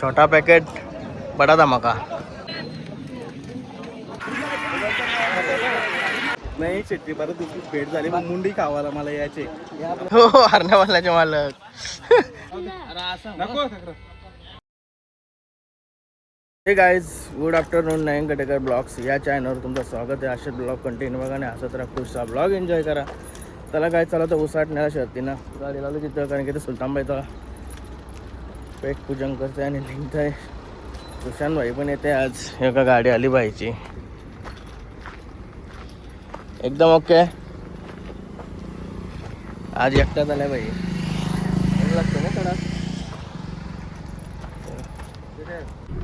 छोटा पॅकेट बडा धमाका. नाही शेट्टी परत दुसरी भेट झाली मग मुंडी खावाला मला यायचे. हो हरण्यावाल्याचे मालक. हे गाईज गुड आफ्टरनून. नयन कटेकर ब्लॉग्स या चॅनलवर तुमचं स्वागत आहे. असे ब्लॉग कंटिन्यू बघा आणि हसत राहा, खुशचा ब्लॉग एन्जॉय करा. त्याला काय चाललं तर उसाटण्याला शर्तीनं गाडी लावली तिथं, कारण की ते सुलतानबाईचा पेट पूजन करते आणि निघत आहे. सुशांतबाई पण येते आज. एका गाडी आली बाईची एकदम ओके. आज एकटाच आल्या बाई लागतं ना थोडा.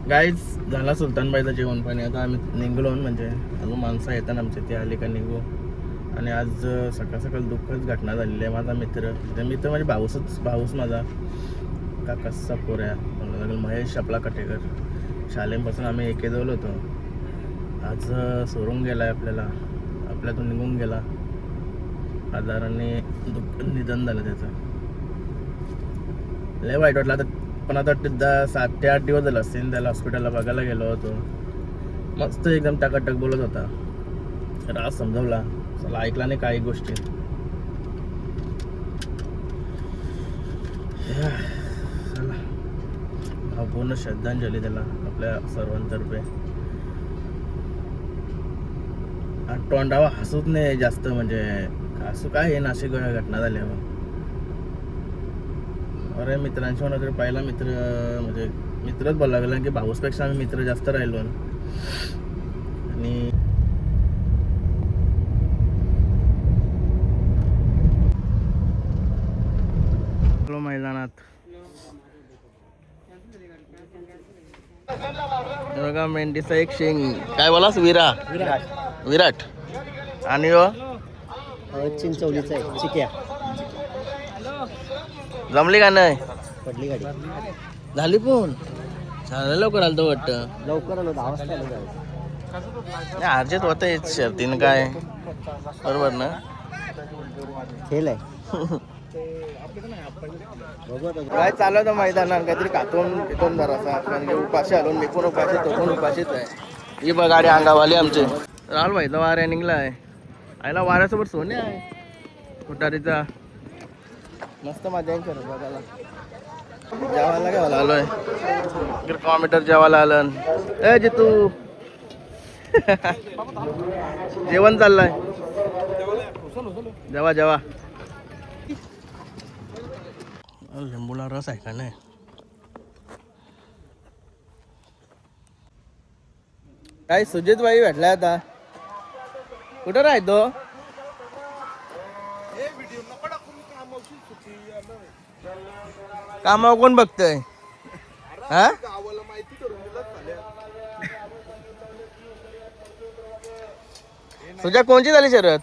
गाईज झाला सुलतानबाईचं जेवण पाणी. आता आम्ही निघलो म्हणजे अजून माणसं येतात आमच्या, ते आले का निघू. आणि आज सकाळ सकाळ दुःखच घटना झालेली आहे. माझा मित्र म्हणजे भाऊच माझा काकाचा पोऱ्या म्हणलं लागेल, महेश आपला कटेकर. शालेमपासून आम्ही एकेजवळ होतो. आज सोडून गेला आहे आपल्यातून निघून गेला. आजाराने निधन झालं त्याचं. लय वाईट वाटलं. आता पण आता 7 ते 8 दिवस झालं असतील त्याला हॉस्पिटलला बघायला गेलो होतो. मस्त एकदम टाकाटक बोलत होता. राज समजवला, चला ऐकला नाही काही गोष्टी. चला पूर्ण श्रद्धांजली त्याला आपल्या सर्वांतर्फे. तोंडावा हसूच नाही जास्त, म्हणजे हसू काय हे नाशिक घटना झाल्यावर. अरे मित्रांशी म्हणा तरी पहिला मित्र म्हणजे मित्रच बोलावं लागला की भाऊसपेक्षा आम्ही मित्र जास्त राहिलो. आणि मैदानात बघा मेंढीचा एक शेंग. काय बोलास? विराट. आणि चिंचवलीचा आहे चिक्या. जमली का नाही? पडली गाडी. झाली पण झालं लवकर आलं वाटतं. लवकर आलो 10 वाजता आलो. अर्जेत होत शर्तीनं काय बरोबर ना. खेळ आहे. काय चालू होतं मैदानात काहीतरी कातून तिथून जरासा, कारण की उपाशी आलो. मी पण उपाशी, तो पण उपाशीच आहे. ही बघ गाडी अंगावाली आमचे. राहुल भाईचा वाऱ्या निघला आहे. आईला वाऱ्यासोबत सोने आहे कुटारीचा. मस्त मजा येईल सर बघायला. जेवायला घ्यायला आलोय. कॉम्प्युटर जेवायला आलं. ए जितू जेवण चाललंय. जेवा लिंबूला रस आहे का नाही? काय सुजित बाई भेटलाय आता. कुठं राहतो? कामावर कोण बघतय? हा तुझ्या कोणची झाली शर्यत?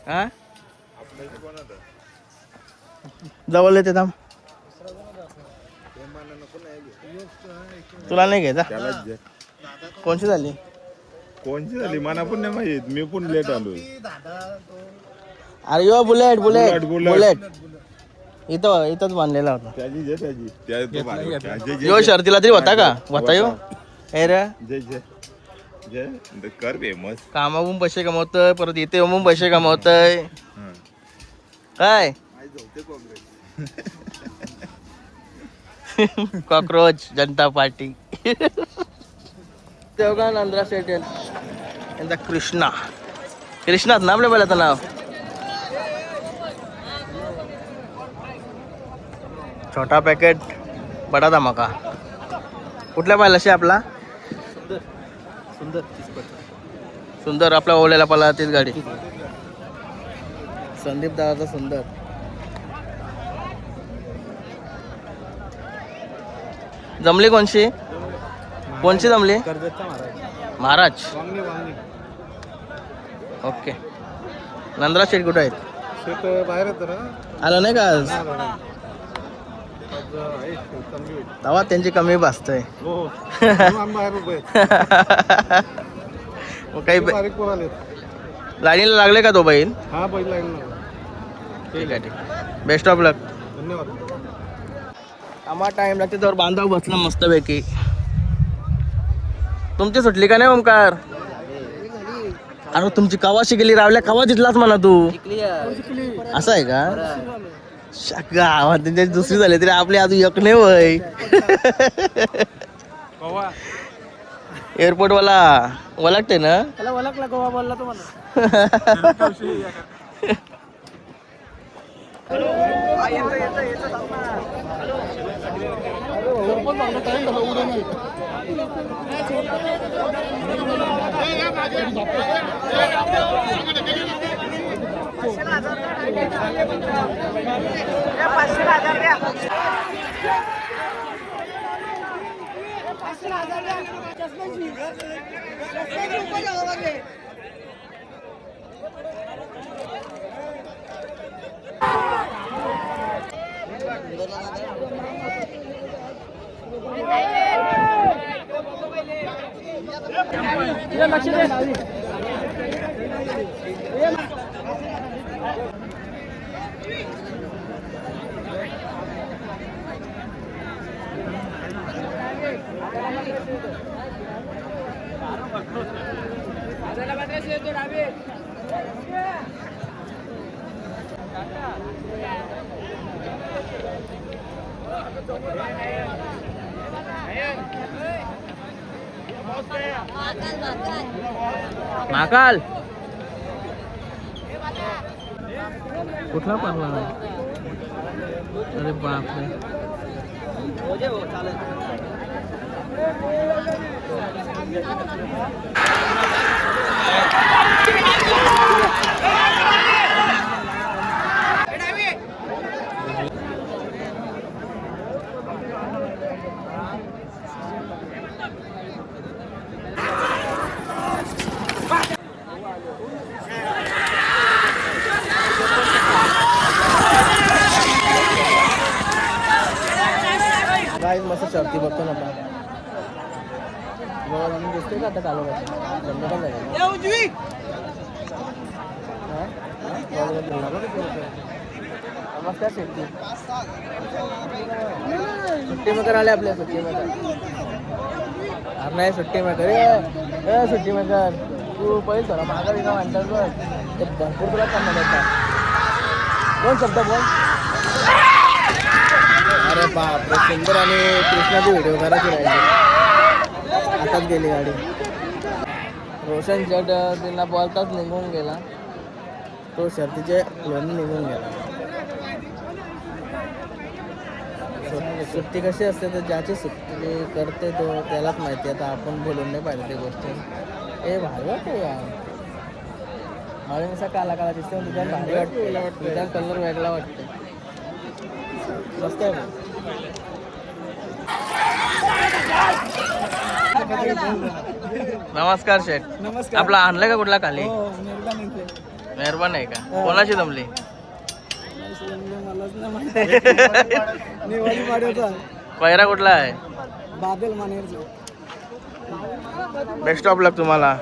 हा जवळ येते थांब. तुला नाही घ्यायचा? कोणची झाली मला पण नाही माहित. मी पण लेट आलोय. अरे यो बुलेट इथंच बांधलेला होता. यो शर्तीला तरी होता का? होता यो. हे रे कर फेमस. कामावून पैसे कमवतोय, परत इथे येऊन पैसे कमवतोय. काय कॉक्रोच जनता पार्टी. तेव्हा नंद्रा शेट यांचा कृष्णात ना आपल्या पहिल्याचं नाव. छोटा पॅकेट बडा धमाका. कुठल्या पाहिला आपला? सुंदर आपला ओलेला पाला तीच गाडी. संदीप दादाचा सुंदर. जमली कोणची जमली? महाराज. ओके. नंद्रा शेट कुठे आहेत? बाहेर येतो ना. आलं नाही का आज? तेव्हा त्यांची कमी भासतंय. काही लाईनीला लागले का तो बैल? हा बैल लाईन. ठीक आहे. बेस्ट ऑफ लक. धन्यवाद. आम्हाला टाइम लागते तर बांधाव बसला मस्तपैकी. तुमची सुटली का नाही ओमकार? अरे तुमची कवा शिकली रावल्या, कवा जितलाच म्हणा तू. असं आहे का? गावात त्यांची दुसरी झाली तरी आपली अजून एक नाही वय. एअरपोर्ट वाला ओळखते ना? त्याला ओळखला गोवा बोलला तो मला. महाकाल कुठला पारला? अरे बापरे. काय मस्त शर्ती बघतो ना आपण. दिसते का आता चालू नमस्कार शेट्टी. सुट्टी मेकर आले आपल्या. सुट्टी मेकर अरे नाही सुट्टी मेकर. ए सुट्टी मेकर तू पहिले थोडा मागा बिगा म्हणतात बघ. ते भरपूर तुला काम मिळतात. दोन शब्द बोल. अरे बापरे सुंदर आणि कृष्णाची व्हिडिओ करायची राहिली. आताच गेली गाडी. रोशन शेट त्यांना बोलताच निघून गेला. तो शर्तीचे लोणी निघून गेला. सुट्टी कशी असते तर ज्याची सुट्टी करते तो त्यालाच माहिती. आता आपण बोलून नाही पाहिजे ते गोष्टी. ए भारी वाटते यार. मला कसा काला काला दिसते तुझ्या भारी वाटते. तुझा कलर वेगळा वाटते. मस्त आहे. नमस्कार शेठ. नमस्कार. आपला आणलं का कुठला खाली? हो, निर्माण मेहरबान आहे का? कोणाची जमली? मलाच नाही माहिती. निवाडी पाड्याचा पहिरा कुठला आहे? बादल मानेरचा. बेस्ट ऑफ लक तुम्हाला.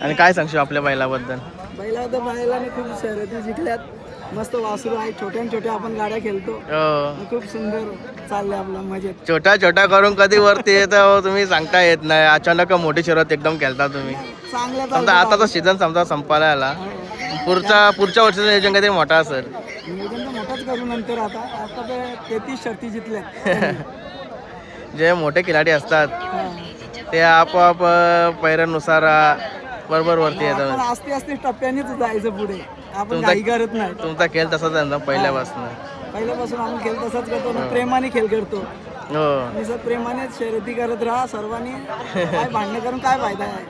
आणि काय सांगशील आपल्या बैलाबद्दल? बैलाने खूप शर्यती जिंकल्यात. मस्त वासरू आहे. छोट्या आपण गाड्या खेळतो. खूप सुंदर चाललंय आपलं मजेत. छोटा छोटा करून कधी वरती येतं तुम्ही सांगता येत नाही. अचानक मोठी शर्यत एकदम खेळता तुम्ही. चांगल्या समजा आताचा सीझन समजा संपायला आला. पुढच्या वर्षाचं नियोजन काहीतरी मोठा असेल. नियोजन तर मोठाच करू नंतर. आता ते 33 शर्ती जिंकल्या. जे मोठे खिलाडी असतात ते आपोआप पैऱ्यानुसार बरोबर वरती येतात. आपण आस्ते आस्ते टप्प्यानेच जायचं पुढे. आपण काही करत नाही. तुमचा खेळ तसाच आहे ना पहिल्यापासून. पहिल्यापासून आपण खेळ तसाच करतो ना. प्रेमाने खेळ करतो. हो. सर प्रेमानेच शर्यती करत राहा सर्वांनी. काय भांडणं करून काय फायदा आहे?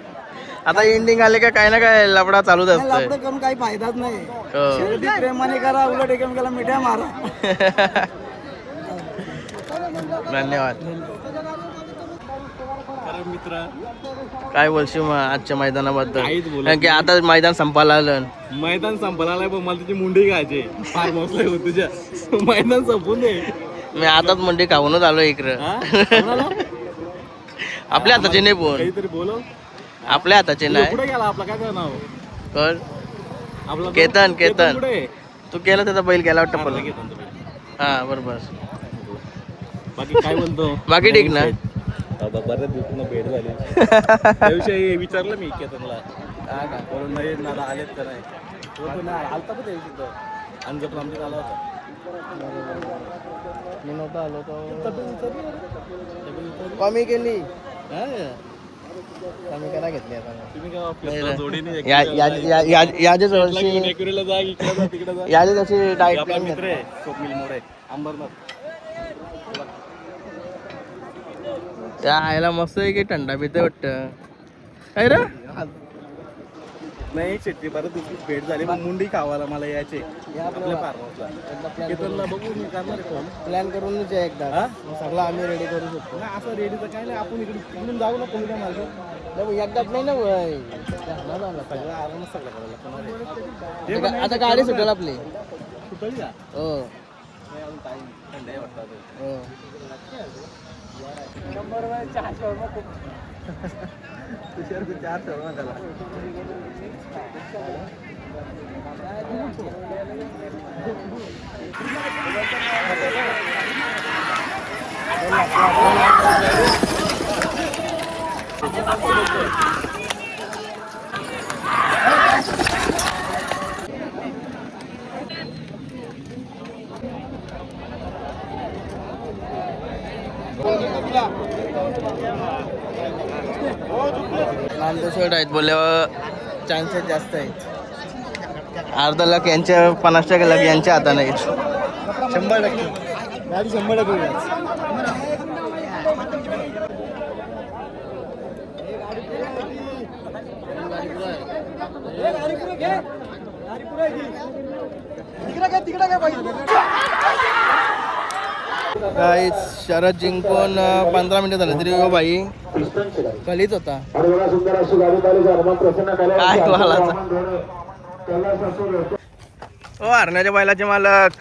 आता एंडिंग आले का काय ना काय लफडा चालूच नाही, असतोय. लफडं करून काही फायदाच नाही. हो. शर्यती प्रेमाने करा. उलट एकमेकाला मिठ्या मारा. धन्यवाद. मित्र काय बोलशील मग आजच्या मैदानाबद्दल? काहीच बोलत कारण की आता मैदान संपायला आलं. मैदान संपला पण मला तुझी मुंडी खायची. फार्म हाऊसला हो तुझ्या. मैदान संपून दे. मी आताच मंडी खाऊनच आलो इकडं. आपल्या हाताचे नाही बोल. काहीतरी बोलव. आपल्या हाताचे नाही. कुठे गेला आपला? काय नाव कळ. आपला? केतन केतन कुठे? तू केलं त्याचा बैल गेला वाटतं आपला पण. केतन तो. हा बरोबर. बाकी काय बोलतो बाकी ठीक ना बऱ्याच दिवसांना भेट झाली त्याविषयी विचारलं मी केतनला म्हणून नाही दादा आलेत का नाही तो नाही आलता पण त्याविषयी तर अंजपला आमच्यात आला होता मी नव्हता आलो तो कमी केली कमी करा घेतली आता तुम्ही काय जोडीने याच्याच वर्षी नेकुरीला जा इकडे जा तिकडे जा याच्याच वर्षी डाएट आपला प्लॅन मित्र आहे स्वप्नील मोरे अंबरनाथ त्या आयला मस्त आहे की थंडा पिते वाटतं काय रे नाही शेट्टी परत दुसरी भेट झाली मग मुंडी खावायला मला यायचे आपल्या फार्महाऊसला केतनला बघू मी करणार आहे फोन प्लॅन करूनच आहे एकदा हा? सगळं आम्ही रेडी करू शकतो नाही असं रेडीचं काय नाही आपण इकडे तिकडून जाऊ ना कोणत्या मार्ग एकदाच नाही ना वय सगळं आरामच सगळं करायला आता गाडी सुटेल आपली सुटली का हो नाही, अजून टाईम थंड आहे वाटतं अजून. हो तुषार को 4 शर्मा झाला आमच्या शर्ट आहेत बोलल्यावर चान्सेस जास्त आहेत अर्धा लाख यांच्या 50% लाख यांच्या हाताने आहेत 100% गाडी 100% काही शरद जिंकून 15 मिनिटं झाले तरी हो भाई कलीच होता काय बोलायचं हो हरण्याच्या बैलाचे मालक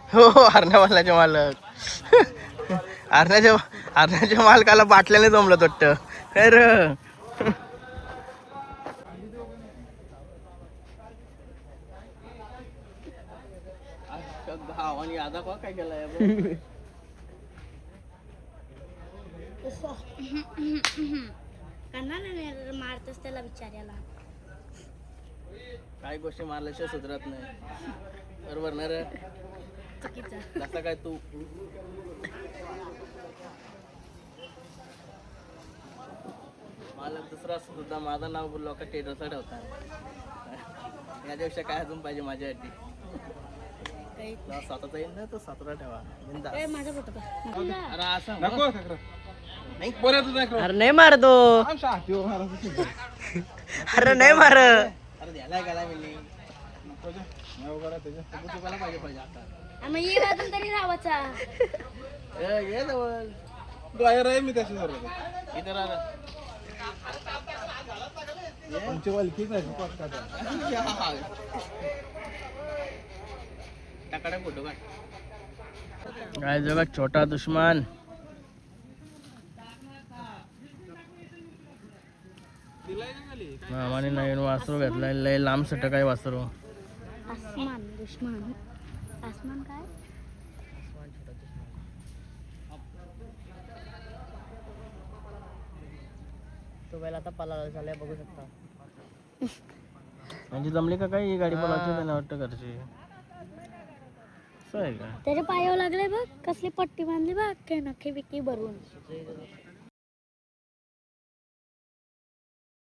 हो हरण्या बैलाचे मालक हरण्याच्या मालकाला बाटल्याने जमलं वाटतं काय र भावानी आता काय केलाय मारतच त्याला विचारायला काही गोष्टी मारल्याशिवाय सुधरत नाही बरोबर ना रे चुकीचं जसा काय तू मालक दुसरा सुद्धा माझं नाव लोक टेटरचा ठेवतात याच्यापेक्षा काय अजून पाहिजे माझ्यासाठी काही स्वतःचा येईल ना तो स्वतःला ठेवा बिनधास्त. ए, माझा फोटो काढ. अरे असं नको नाही परत अरे नाही मारतो अरे नाही मार अरे द्यायला गेला मी चुकायला पाहिजे आता मग ये वाजून तरी राहावाचा ये जवळ ड्रायव्हर आहे मी त्याच्या इथं राहा आमची वलकीच आहे टाकाडा फोटो काढ काय जगा छोटा दुश्मन मामाने नवीन वासरू घेतलाय लय लांब सट काय वासरू आसमान दुश्मन आसमान काय तो बैल आता पळाला झालाय बघू शकता म्हणजे जमली का काय ही गाडी पळायची त्याने वाटतं घरची असं आहे का त्याच्या पायावर लागले बघ कसली पट्टी बांधली बघ काय नखे बिक्की भरून